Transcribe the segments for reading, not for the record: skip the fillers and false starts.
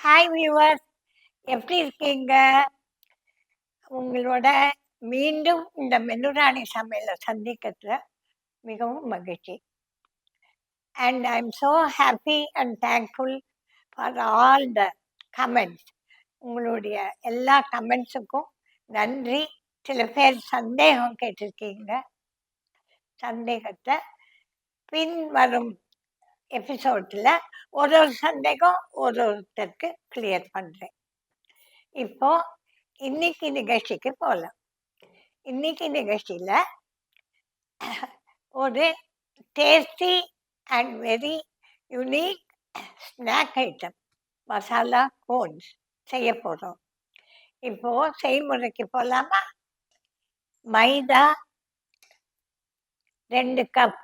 Hi viewers, எப்படி இருக்கீங்க? உங்களோட மீண்டும் இந்த மெனுராணி சமையலை சந்திக்கிறதுல மிகவும் மகிழ்ச்சி. And I am so happy and thankful for all the comments. உங்களுடைய எல்லா கமெண்ட்ஸுக்கும் நன்றி. சில பேர் சந்தேகம் கேட்டிருக்கீங்க. சந்தேகத்தை பின்வரும் எபிசோடில் ஒரு சந்தேகம் ஒருத்தருக்கு கிளியர் பண்ணுறேன். இப்போ இன்னைக்கு நிகழ்ச்சிக்கு போகலாம். இன்னைக்கு நிகழ்ச்சியில் ஒரு tasty and very unique snack item masala cones செய்ய போகிறோம். இப்போது செய்முறைக்கு போகலாமா? மைதா 2 கப்,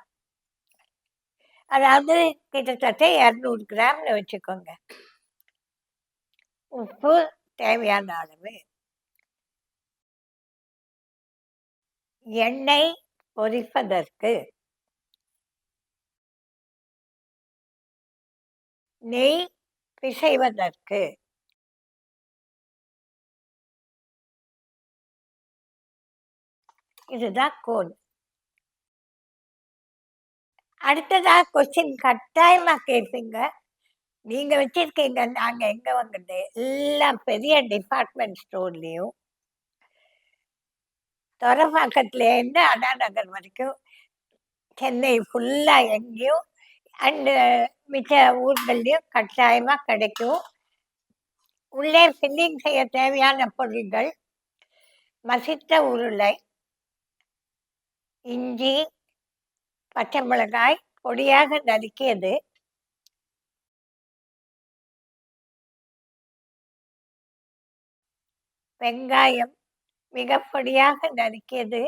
அதாவது கிட்டத்தட்ட 200 கிராம்னு வச்சுக்கோங்க. உப்பு தேவையான அளவு, எண்ணெய் பொரிப்பதற்கு, நெய் பிசைவதற்கு, இதுதான் கோன். அடுத்ததா கொஸ்டின் கட்டாயமாக கேட்பீங்க, நீங்கள் வச்சிருக்கீங்க, நாங்கள் எங்கே வாங்குறது? எல்லாம் பெரிய டிபார்ட்மெண்ட் ஸ்டோர்லேயும் துறைப்பாக்கத்துலேருந்து அண்ணா நகர் வரைக்கும், சென்னை ஃபுல்லாக எங்கேயும் அண்டு மிச்ச ஊர்கள்லேயும் கட்டாயமாக கிடைக்கும். உள்ளே ஃபில்லிங் செய்ய தேவையான பொருட்கள்: மசித்த உருளை, இஞ்சி, பச்சை மிளகாய் பொடியாக நறுக்கியது, வெங்காயம் மிக பொடியாக நறுக்கியது,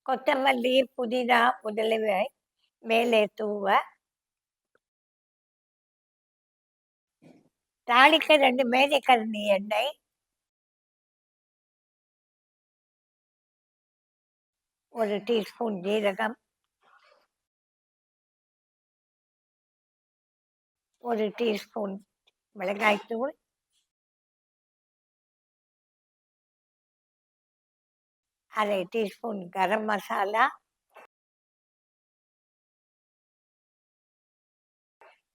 கொத்தமல்லி, புதினா முதலியவை மேலே தூவ, தாளிக்க 2 மேஜைக்கரண்டி எண்ணெய், 1 டீஸ்பூன் ஜீரகம், 1 டீஸ்பூன் மிளகாய்த்தூள், 1/2 teaspoon garam masala,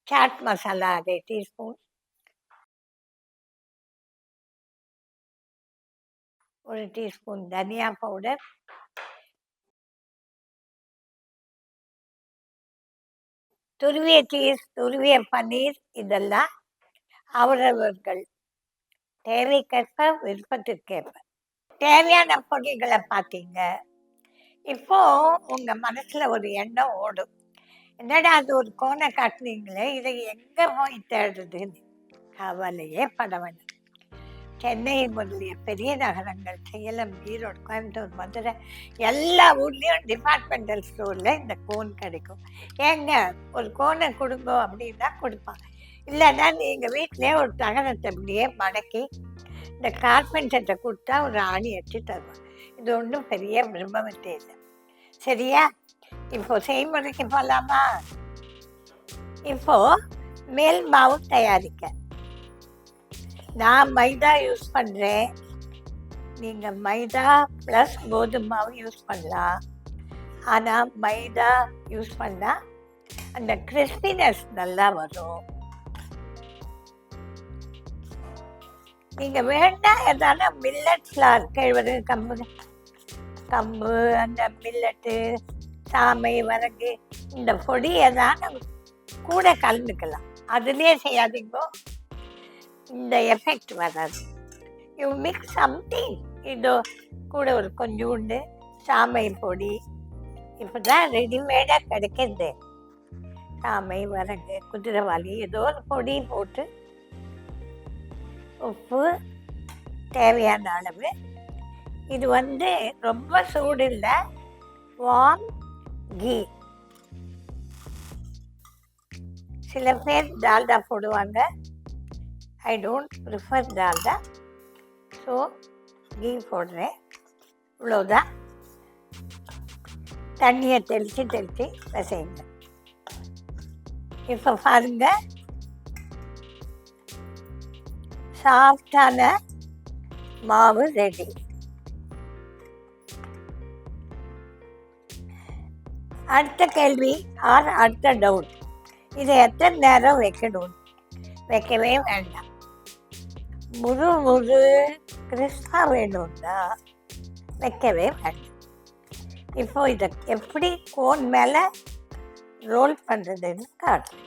chaat masala 1/2 teaspoon, 1 teaspoon தனியா பவுடர், துருவிய சீஸ், துருவிய பன்னீர், இதெல்லாம் அவரவர்கள் தேவைக்கேற்ப, விருப்பத்திற்கேற்ப. தேவையான பொருட்களை பார்த்தீங்க. இப்போ உங்க மனசுல ஒரு எண்ணம் ஓடும், என்னடா அது ஒரு கோனை காட்டுனீங்களே, இதை எங்க போய் தேடுறதுன்னு. கவலையே பட வேண்டாம். சென்னை முதலிய பெரிய நகரங்கள், சேலம், ஈரோடு, கோயம்புத்தூர், மதுரை, எல்லா ஊர்லேயும் டிபார்ட்மெண்டல் ஸ்டோரில் இந்த கோன் கிடைக்கும். ஏங்க ஒரு கோனை கொடுங்க அப்படின்னா கொடுப்பாங்க. இல்லைன்னா நீங்கள் வீட்டிலே ஒரு தகனத்தை அப்படியே மடக்கி இந்த கார்பெண்டர்கிட்ட கொடுத்தா ஒரு ஆணி அடிச்சு தருவாங்க. இது ஒன்றும் பெரிய பிரம்மத்தே இல்லை. சரியா? இப்போ செய்முறைக்கு போகலாமா? இப்போ மேல் மாவு தயாரிக்க நான் மைதா யூஸ் பண்ணுறேன். நீங்கள் மைதா ப்ளஸ் கோதுமை மாவு யூஸ் பண்ணலாம். ஆனால் மைதா யூஸ் பண்ணால் அந்த கிறிஸ்பினஸ் நல்லா வரும். நீங்கள் வேண்டாம் எதானா மில்லட் ஃப்ளார், கேழ்வரகு, கம்பு, அந்த மில்லட்டு, சாமை, வரகு, இந்த பொடி எதான கூட கலந்துக்கலாம். அதுலேயே செய்யாதீங்கோ, இந்த எஃபெக்ட் வராது. You mix something. இதோ கூட ஒரு கொஞ்சோண்டு சாமை பொடி, இப்போ தான் ரெடிமேடாக கிடைக்கிறது. சாமை, வரகு, குதிரைவாலி, ஏதோ ஒரு பொடி போட்டு, உப்பு தேவையான அளவு. இது ரொம்ப சூடு இல்லை, வார்ம் கீ. சில பேர் டால்டா போடுவாங்க. I don't prefer Dalda, so ghee போடுறேன். இவ்வளோதான். தண்ணியை தெளித்து பிசைங்க. இப்போ பாருங்க, சாஃப்டான மாவு ரெடி. அடுத்த கேள்வி அடுத்த டவுட், இதை எத்தனை நேரம் வைக்கணும்? வைக்கவே வேண்டாம். முழு கிறிஸ்பா வேணும்னா வைக்கவே வேண்டாம். இப்போ இதை எப்படி கோன் மேலே ரோல் பண்ணுறதுன்னு காட்டுறேன்.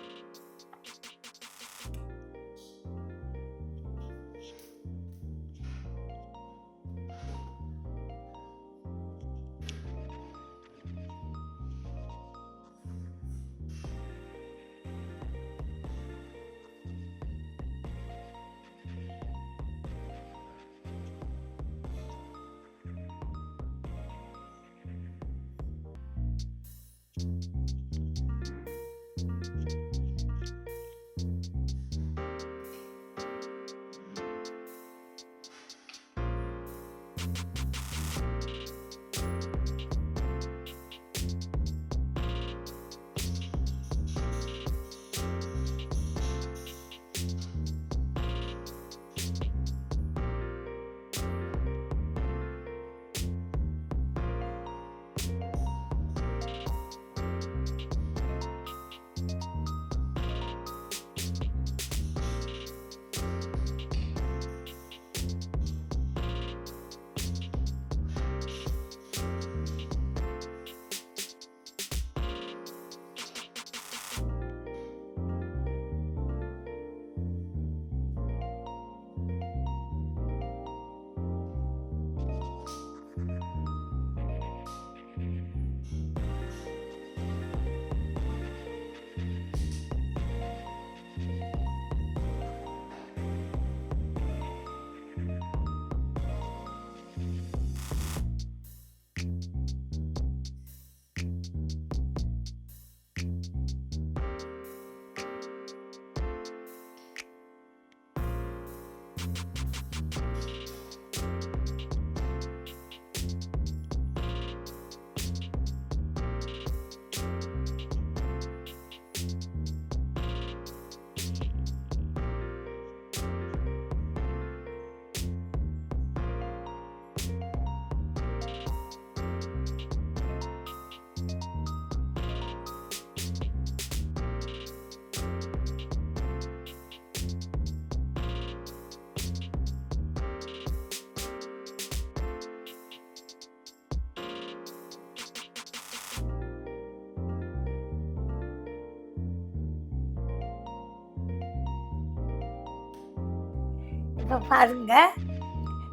இப்போ பாருங்க,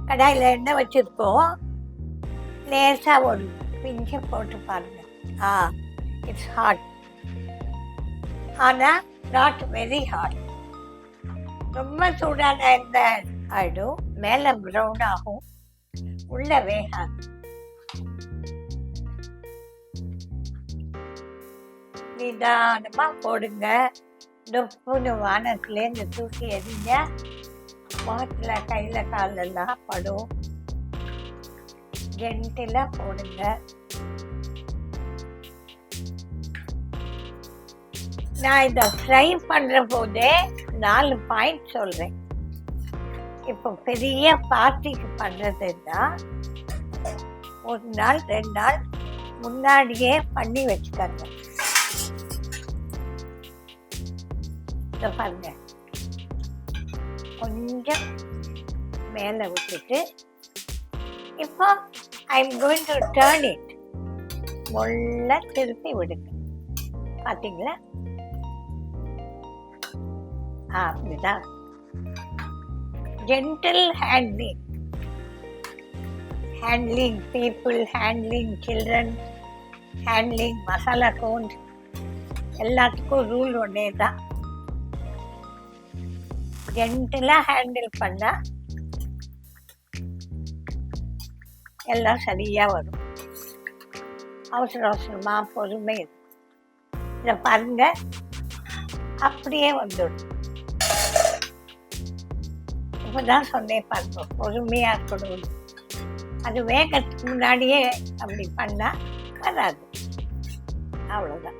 கடாயில் எண்ணெய் வச்சுருக்கோம். லேசாக ஒரு பிஞ்சை போட்டு பாருங்க. இட்ஸ் ஹாட், ஆனால் நாட் வெரி ஹாட். ரொம்ப சூடான எண்ணெய் ஆகிடும், மேலே ப்ரௌன் ஆகும், உள்ள வேகாது. நிதானமாக போடுங்க. டொப்புன்னு வானத்துலேருந்து தூக்கி எறிஞ்ச முகத்தில் கையில் காலெல்லாம் படும். ஜென்டிலாக போடுங்க. நான் இதை ஃப்ரை பண்ணுற போதே 4 பாயிண்ட் சொல்கிறேன். இப்போ பெரிய பார்ட்டிக்கு பண்ணுறதுன்னா 1 நாள் 2 நாள் முன்னாடியே பண்ணி வச்சுக்கோங்க. இதை பாருங்க, கொஞ்சம் மேலே விட்டுட்டு இப்போ I'm going to turn it. முள்ள திருப்பி விடுங்க. பார்த்தீங்களா? அப்படிதான். Gentle handling people, handling children, handling masala cones, எல்லாத்துக்கும் ரூல் ஒன்றே தான். ஜென்டிலாக ஹேண்டில் பண்ணால் எல்லாம் சரியாக வரும். அவசரமாக பொறுமை. இதை பாருங்க, அப்படியே வந்துடும். இப்போ தான் சொன்னேன் பாருங்க, பொறுமையாக இருக்கணும். அது வேகத்துக்கு முன்னாடியே அப்படி பண்ணால் வராது. அவ்வளோதான்.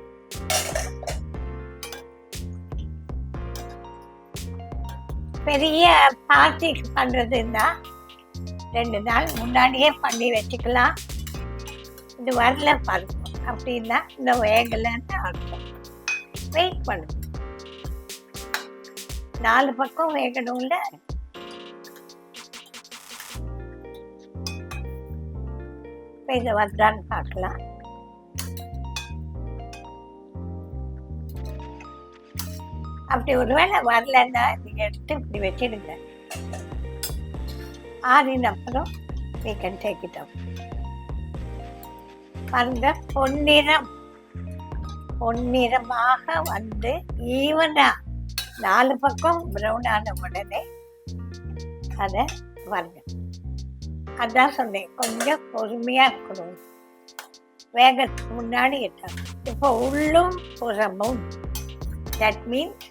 பெரிய பார்ட்டிக்கு பண்ணுறதுன்னா 2 நாள் முன்னாடியே பண்ணி வச்சுக்கலாம். இது வரல பருப்பு அப்படின்னா இந்த வேகலைன்னு அர்த்தம். வெயிட் பண்ணும், 4 பக்கம் வேகணும்ல. இப்போ இதை வருதான்னு பார்க்கலாம். அப்படி ஒருவேளை வரலன்னா நீங்கள் எடுத்து இப்படி வச்சிடுங்க. ஆறின அப்புறம் we can take it out. பாருங்க, பொன்னிறமாக வந்து ஈவனா 4 பக்கம் ப்ரௌன் ஆன உடனே அதை வருங்க. அதான் சொன்னேன், கொஞ்சம் பொறுமையா இருக்கணும். வேகத்துக்கு முன்னாடி இட்டாங்க. இப்போ உள்ளும் புறமும், that means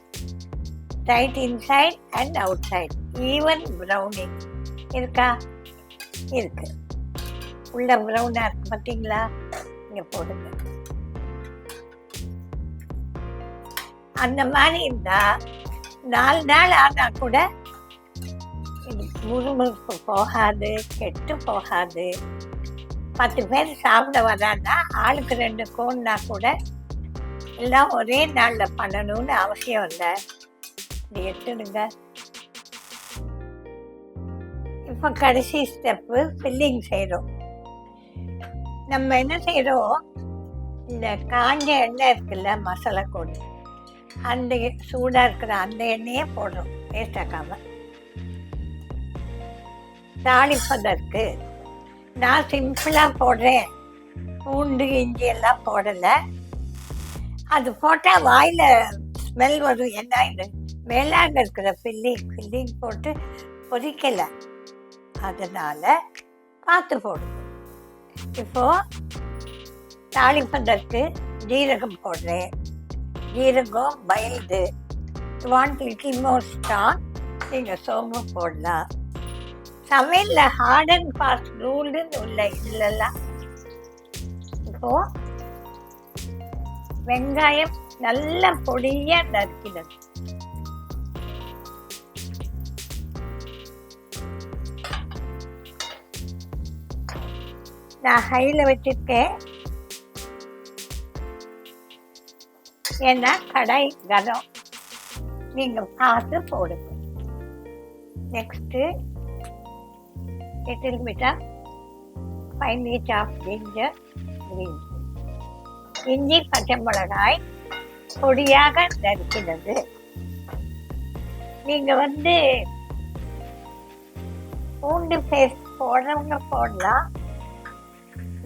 right inside and outside even browning இருக்கா? இருக்கு. உள்ள ப்ரௌனா இருக்கு பார்த்தீங்களா? இங்க போடுங்க. அந்த மாதிரி இருந்தா 4 நாள் ஆனா கூட இது முறுமுறுப்பு போகாது, கெட்டு போகாது. 10 பேர் சாப்பிட வரான்னா ஆளுக்கு 2 கோன்னா கூட எல்லாம் ஒரே நாளில் பண்ணணும்னு அவசியம் இல்லை. இப்படி எடுத்துடுங்க. இப்போ கடைசி ஸ்டெப்பு ஃபில்லிங் செய்கிறோம். நம்ம என்ன செய்கிறோம், இந்த காஞ்ச எண்ணெய் இருக்குல்ல, மசாலா கோடு, அந்த சூடாக இருக்கிற அந்த எண்ணெயே போடுறோம் வேஸ்ட் ஆக்காமல். தாளிப்பதற்கு நான் சிம்பிளாக போடுறேன், பூண்டு இஞ்சி எல்லாம் போடலை. அது போட்டால் வாயில் ஸ்மெல் வரும். என்ன இது மேலாக இருக்கிற ஃபில்லிங் போட்டு பொரிக்கலை, அதனால் பார்த்து போடுவோம். இப்போது தாளிப்பதற்கு ஜீரகம் போடுறேன். ஜீரகம் mild. Want little more strong, நீங்கள் சோம்பு போடலாம். சமையலில் ஹார்ட் அண்ட் ஃபாஸ்ட் ரூல்டுன்னு உள்ள இல்லைலாம். இப்போது வெங்காயம் நல்ல பொடியாக நறுக்கினது. நான் ஹையில் வச்சிருக்கேன், ஏன்னா கடாய் கனம், நீங்கள் பார்த்து போடுங்க. Next little bit of fine piece of ginger, green இஞ்சி, பச்சை மிளகாய் பொடியாக நறுக்கினது. நீங்கள் பூண்டு பேஸ்ட் போடுறவங்க போடலாம்.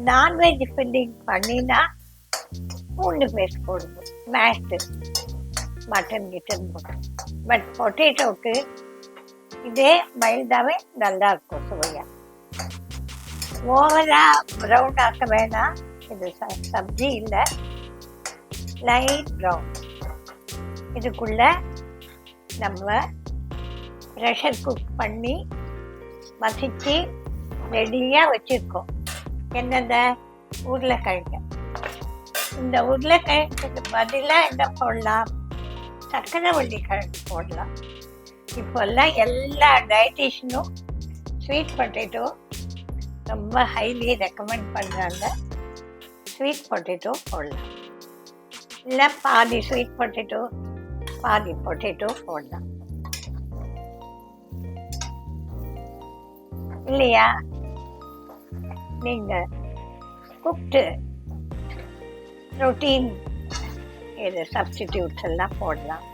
நான்வெஜ் ஃபில்லிங் பண்ணினா பூண்டு பேஸ்ட் போடுங்க, மேஷ்டு மட்டன் கிட்டன் போடும். பட் பொட்டேட்டோவுக்கு இதே மைல்டாகவே நல்லா இருக்கும் சுவையாக. ஓவராக ப்ரௌன் ஆக்க வேணாம், இது சப்ஜி இல்லை, லைட் ப்ரௌன். இதுக்குள்ளே நம்ம ப்ரெஷர் குக் பண்ணி மசிச்சு ரெடியாக வச்சுருக்கோம். என்னென்ன உருளைக்கிழங்கு. இந்த உருளைக்கிழங்குக்கு பதிலாக என்ன போடலாம், சக்கரவள்ளி கிழங்கு போடலாம். இப்போல்லாம் எல்லா டயட்டிஷியனும் ஸ்வீட் பொட்டேட்டோ ரொம்ப ஹைலி ரெக்கமெண்ட் பண்ணுறாங்க. ஸ்வீட் பொட்டேட்டோ போடலாம், இல்லை பாதி ஸ்வீட் பொட்டேட்டோ பாதி பொட்டேட்டோ போடலாம் இல்லையா? நீங்கள் குக்டு ப்ரோட்டீன் இது சப்ஸ்டிடியூட்ஸ் எல்லாம் போடலாம்.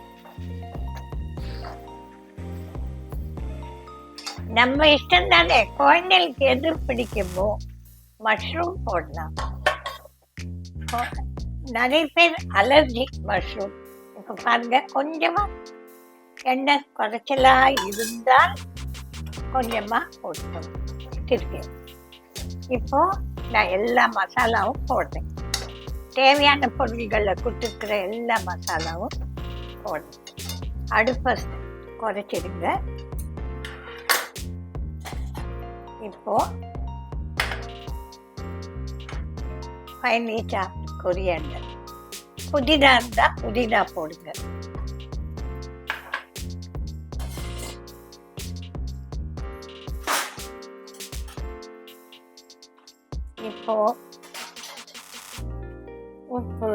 நம்ம இஷ்டம் தானே, குழந்தைகளுக்கு எது பிடிக்குமோ மஷ்ரூம் போடலாம். நிறைய பேர் அலர்ஜி மஷ்ரூம். இப்போ பாருங்க, கொஞ்சமாக எண்ணெய் குறைச்சலாக இருந்தால் கொஞ்சமாக போட்டோம் இருக்கேன். இப்போது நான் எல்லா மசாலாவும் போடுறேன். தேவையான பொருள்களில் கொடுத்துருக்கிற எல்லா மசாலாவும் போடுறேன். அடுப்பை குறைச்சிடுங்க. இப்போது ஃபைனலி சாப்ட் கொரியாண்டர். புதினா இருந்தால் புதினா போடுங்க. இப்போ உப்பு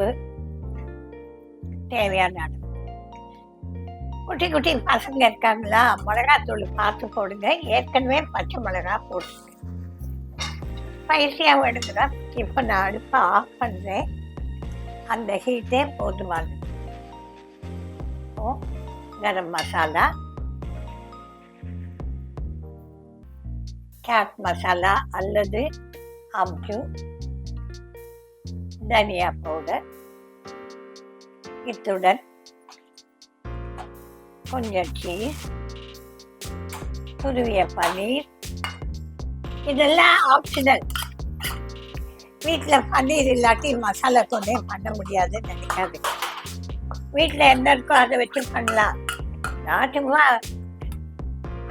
தேவையான அளவு. குட்டி குட்டி பசங்க இருக்காங்களா, மிளகாத்தூள் பார்த்து போடுங்க. ஏற்கனவே பச்சை மிளகா போடுங்க. ஸ்பைசியாக வேணுங்கிற இப்போ நான் அடுப்பை ஆஃப் பண்ணுறேன். அந்த ஹீட்டே போதுமானது. இப்போ கரம் மசாலா, சாட் மசாலா அல்லது அம்ச்சூர், தனியா பவுடர், இத்துடன் கொஞ்சம் சீஸ், துருவிய பன்னீர். இதெல்லாம் ஆப்ஷனல். வீட்டில் பன்னீர் இல்லாட்டி மசாலா தூளே பண்ண முடியாதுன்னு நினைக்காது. வீட்டில் என்ன இருக்கோ அதை வச்சு பண்ணலாம். நான் சும்மா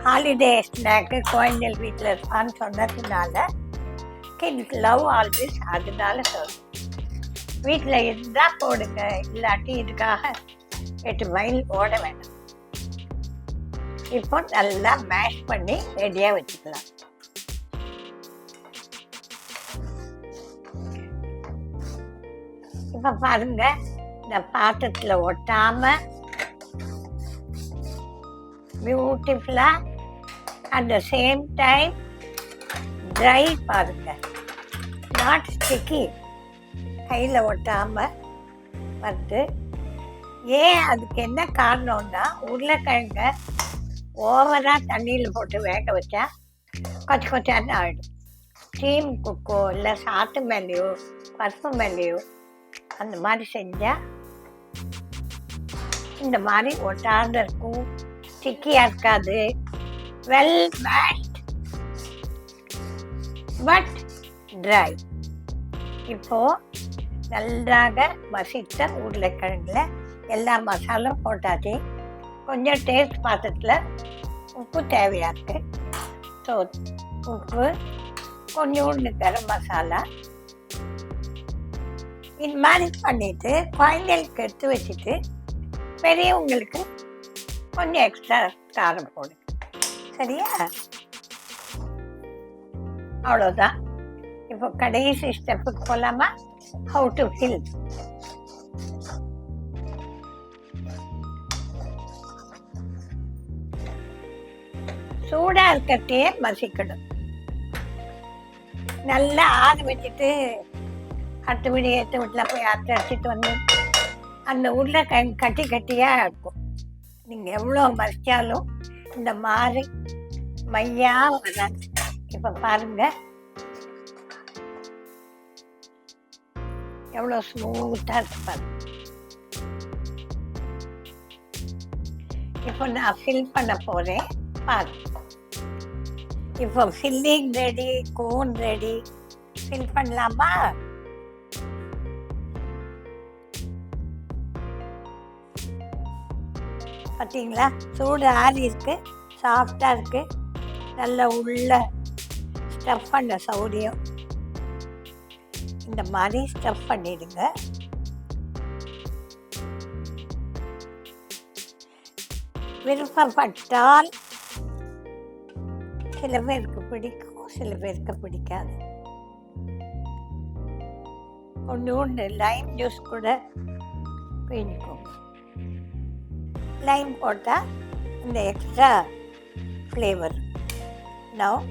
ஹாலிடே ஸ்நாக்கு குழந்தைகள் வீட்டில் இருப்பான்னு சொன்னதுனால கிட்ஸ் லவ் ஆல் திஸ், அதனால சொல்லுங்கள். வீட்டில் இருந்தால் போடுங்க, இல்லாட்டி இதுக்காக 8 மைல் ஓட வேண்டாம். இப்போ நல்லா மேஷ் பண்ணி ரெடியாக வச்சுக்கலாம். இப்போ பாருங்க, இந்த பாத்திரத்தில் ஒட்டாமல் பியூட்டிஃபுல்லாக at the same time try. பாருங்க, நாட் ஸ்டிக்கி, கையில் ஒட்டாமல் வந்து. ஏன் அதுக்கு என்ன காரணம்னா, உருளைக்கிழங்க ஓவராக தண்ணியில் போட்டு வேக வச்சா கொஞ்சம் கொஞ்சம் ஆகிடும். ஸ்டீம் குக்கோ இல்லை சாத்து மேலேயோ பருப்பு மேலேயோ அந்த மாதிரி செஞ்சால் இந்த மாதிரி ஒட்டாத இருக்கும், ஸ்டிக்கியாக இருக்காது. Well mashed but try. இப்போது நன்றாக மசித்த உருளைக்கிழங்குல எல்லா மசாலும் போட்டாச்சு. கொஞ்சம் டேஸ்ட் பாத்திரத்தில் உப்பு தேவையாக இருக்குது. ஸோ உப்பு, கொஞ்சோண்டு கரம் மசாலா, இது மாதிரி பண்ணிவிட்டு குழந்தைகளுக்கு எடுத்து வச்சுட்டு பெரியவங்களுக்கு கொஞ்சம் எக்ஸ்ட்ரா காரம் போடுங்க. சரியா? அவ்வளோதான். இப்போ கடைசி ஸ்டெப்புக்கு போகலாமா? How to fill. சூடாக இருக்கட்டே மசிக்கணும். நல்லா ஆற வச்சுட்டு அடுத்த வீடு ஏற்ற வீட்டில் போய் அரைச்சிட்டு வந்து அந்த உருளைக்கிழங்கு கட்டி கட்டியாக இருக்கும். நீங்கள் எவ்வளோ மசித்தாலும் இந்த மாதிரி மையாக வராது. இப்போ பாருங்கள் எவ்வளோ ஸ்மூத்தாக இருப்பாரு. இப்போ நான் ஃபில் பண்ண போகிறேன். பாருங்க, இப்போ filling ready, cone ready. Fill பண்ணலாமா? பார்த்தீங்களா, சூடு ஆறி இருக்கு, சாஃப்டாக இருக்கு, நல்ல உள்ள ஸ்டஃப் பண்ண சௌரியம். இந்த மாதிரி ஸ்டஃப் பண்ணிடுங்க. விருப்பப்பட்டால் சில பேருக்கு பிடிக்கும், சில பேருக்கு பிடிக்காது. ஒன்று லைம் ஜூஸ் கூட பிழிஞ்சுக்கோங்க. லைம் போட்டால் இந்த எக்ஸ்ட்ரா ஃப்ளேவர். நவ்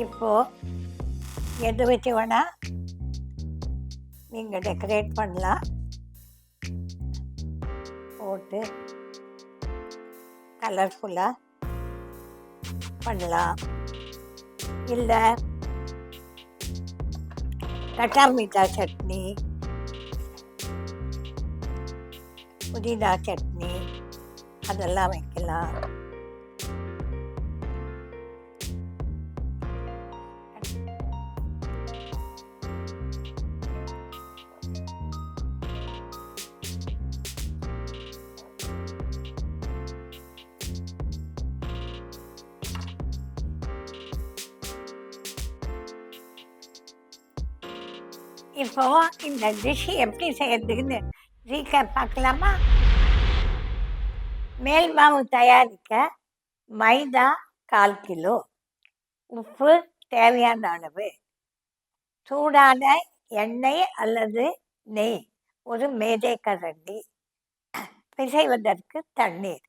இப்போது எது வச்சு வேணால் நீங்கள் டெக்கரேட் பண்ணலாம். போட்டு கலர்ஃபுல்லாக பண்ணலாம். இல்லை கட்டா மீட்டா சட்னி, புதினா சட்னி அதெல்லாம் வைக்கலாம். இப்போ இந்த டிஷ் எப்படி செய்யறதுன்னு ரீகேப் பார்க்கலாமா? மேல் மாவு தயாரிக்க மைதா, 1/4 கிலோ, உப்பு தேவையான அளவு, சூடான எண்ணெய் அல்லது நெய் ஒரு மேஜை கரண்டி, பிசைவதற்கு தண்ணீர்.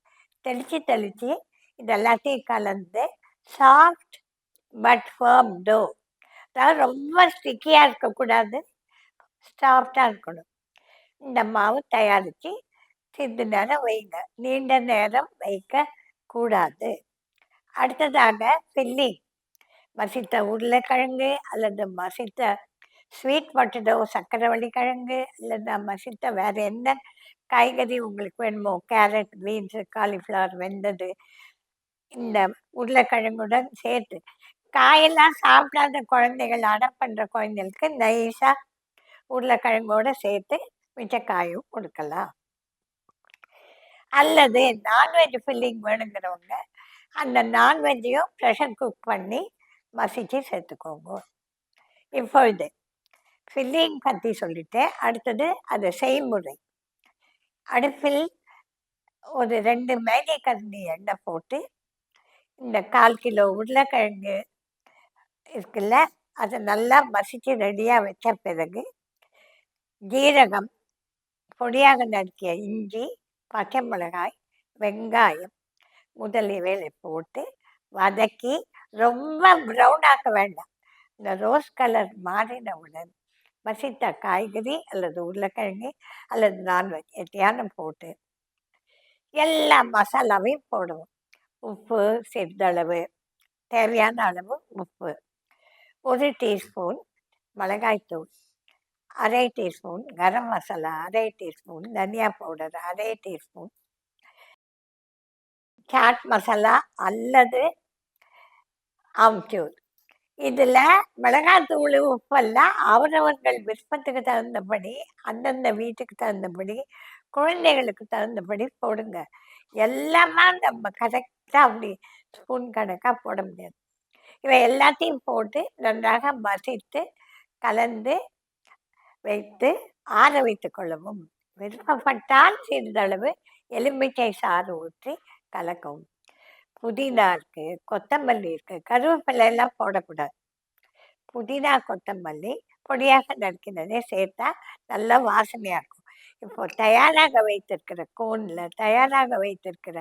தெளித்து இதெல்லாத்தையும் கலந்து சாஃப்ட் பட் ஃபர்ம் டோ, அதாவது ரொம்ப ஸ்டிக்கியாக இருக்கக்கூடாது, சாஃப்டாக இருக்கணும். இந்த மாவு தயாரித்து சிறிது நேரம் வைங்க, நீண்ட நேரம் வைக்கக்கூடாது. அடுத்ததாக ஃபில்லிங், மசித்த உருளைக்கிழங்கு அல்லது மசித்த ஸ்வீட் பொட்டேட்டோ, சர்க்கரைவள்ளி கிழங்கு அல்லது மசித்த வேறு என்ன காய்கறி உங்களுக்கு வேணுமோ, கேரட், பீன்ஸு, காலிஃப்ளவர், வெந்தது, இந்த உருளைக்கிழங்குடன் சேர்த்து, காயெல்லாம் சாப்பிடாத குழந்தைகள், அடம் பண்ணுற குழந்தைகளுக்கு நைஸாக உருளைக்கிழங்கோடு சேர்த்து மிச்ச காயும் கொடுக்கலாம். அல்லது நான்வெஜ் ஃபில்லிங் வேணுங்கிறவங்க அந்த நான்வெஜ்ஜையும் ப்ரெஷர் குக் பண்ணி மசிச்சு சேர்த்துக்கோங்க. இப்பொழுது ஃபில்லிங் பற்றி சொல்லிட்டேன். அடுத்தது அது செய்முறை. அடுப்பில் ஒரு 2 மேஜை கரண்டி எண்ணெய் போட்டு இந்த 1/4 கிலோ உருளைக்கிழங்கு இருக்குல்ல, அதை நல்லா மசிச்சு ரெடியாக வச்ச பிறகு ஜீரகம், பொடியாக நறுக்கிய இஞ்சி, பச்சை மிளகாய், வெங்காயம் முதலியவைகளை போட்டு வதக்கி ரொம்ப ப்ரௌன் ஆக்க வேண்டாம். இந்த ரோஸ் கலர் மாறினவுடன் மசித்த காய்கறி அல்லது உருளைக்கிழங்கு அல்லது நான்வெஜ் எதையான போட்டு எல்லா மசாலாவையும் போடுவோம். உப்பு சிறிதளவு, தேவையான அளவு உப்பு, 1 டீஸ்பூன் மிளகாய்த்தூள், 1/2 டீஸ்பூன் கரம் மசாலா, 1/2 டீஸ்பூன் தனியா பவுடர், 1/2 டீஸ்பூன் சாட் மசாலா அல்லது ஆம்ச்சூர். இதில் மிளகாத்தூள், உப்பெல்லாம் அவரவர்கள் விருப்பத்துக்கு தகுந்தபடி, அந்தந்த வீட்டுக்கு தகுந்தபடி, குழந்தைகளுக்கு தகுந்தபடி போடுங்க. எல்லாமே நம்ம கரெக்டாக அப்படி ஸ்பூன் கணக்காக போட முடியாது. இவை எல்லாத்தையும் போட்டு நன்றாக மசித்து கலந்து வைத்து ஆற வைத்து கொள்ளவும். விருப்பப்பட்டால் சிறிதளவு எலுமிச்சை சாறு ஊற்றி கலக்கவும். புதினா இருக்குது, கொத்தமல்லி இருக்குது, கருவேப்பிலை எல்லாம் போடக்கூடாது. புதினா, கொத்தமல்லி பொடியாக நறுக்கினதே சேர்த்தா நல்லா வாசனையாக இருக்கும். இப்போ தயாராக வைத்திருக்கிற கோனில் தயாராக வைத்திருக்கிற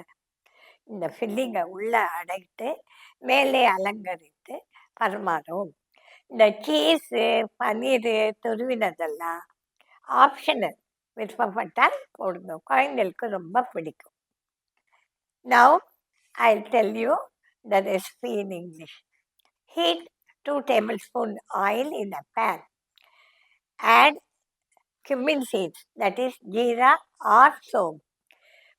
இந்த ஃபில்லிங்கை உள்ளே அடைத்து மேலே அலங்கரித்து பரிமாறவும். இந்த சீஸு, பன்னீர் துருவினதெல்லாம் ஆப்ஷனல், விருப்பப்பட்டால் போடுங்க, குழந்தைகளுக்கு ரொம்ப பிடிக்கும். Now I'll tell you the recipe in English. Heat 2 tablespoons oil in a pan. Add cumin seeds, that is jeera or soap,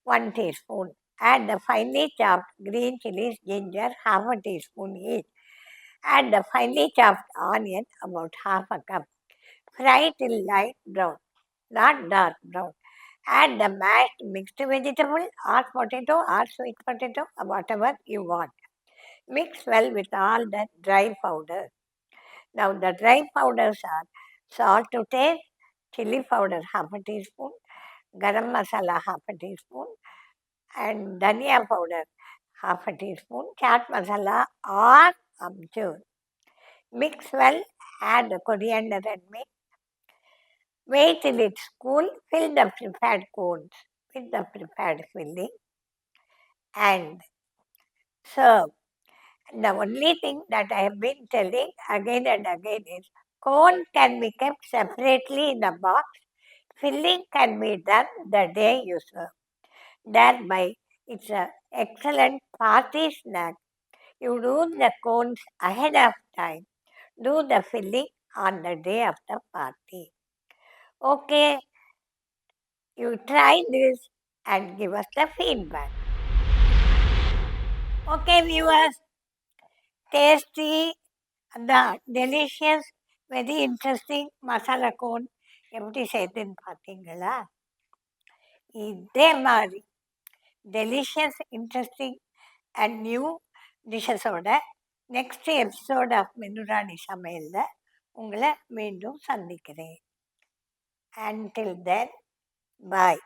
1 teaspoon. Add the finely chopped green chilies, ginger, half a teaspoon each. Add the finely chopped onion, about half a cup. Fry till light brown, not dark brown. Add the mashed mixed vegetable or potato or sweet potato, whatever you want. Mix well with all the dry powders. Now the dry powders are salt to taste, chili powder half a teaspoon, garam masala half a teaspoon, and dhania powder half a teaspoon, chaat masala or amchur. Mix well, add the coriander and mint. Wait till it's cool, fill the prepared cones with the prepared filling and serve. The only thing that I have been telling again and again is cone can be kept separately in a box. Filling can be done the day you serve. Thereby, it's an excellent party snack. You do the cones ahead of time. Do the filling on the day of the party. Okay, you try this and give us the feedback. Okay, viewers, tasty, the delicious, very interesting masala cone எப்படி செய்யுதுன்னு பார்த்தீங்களா? இதே மாதிரி delicious, interesting and new டிஷ்ஷஸோட next episode of Minurani சமையலில் உங்களை மீண்டும் சந்திக்கிறேன். Until then, bye.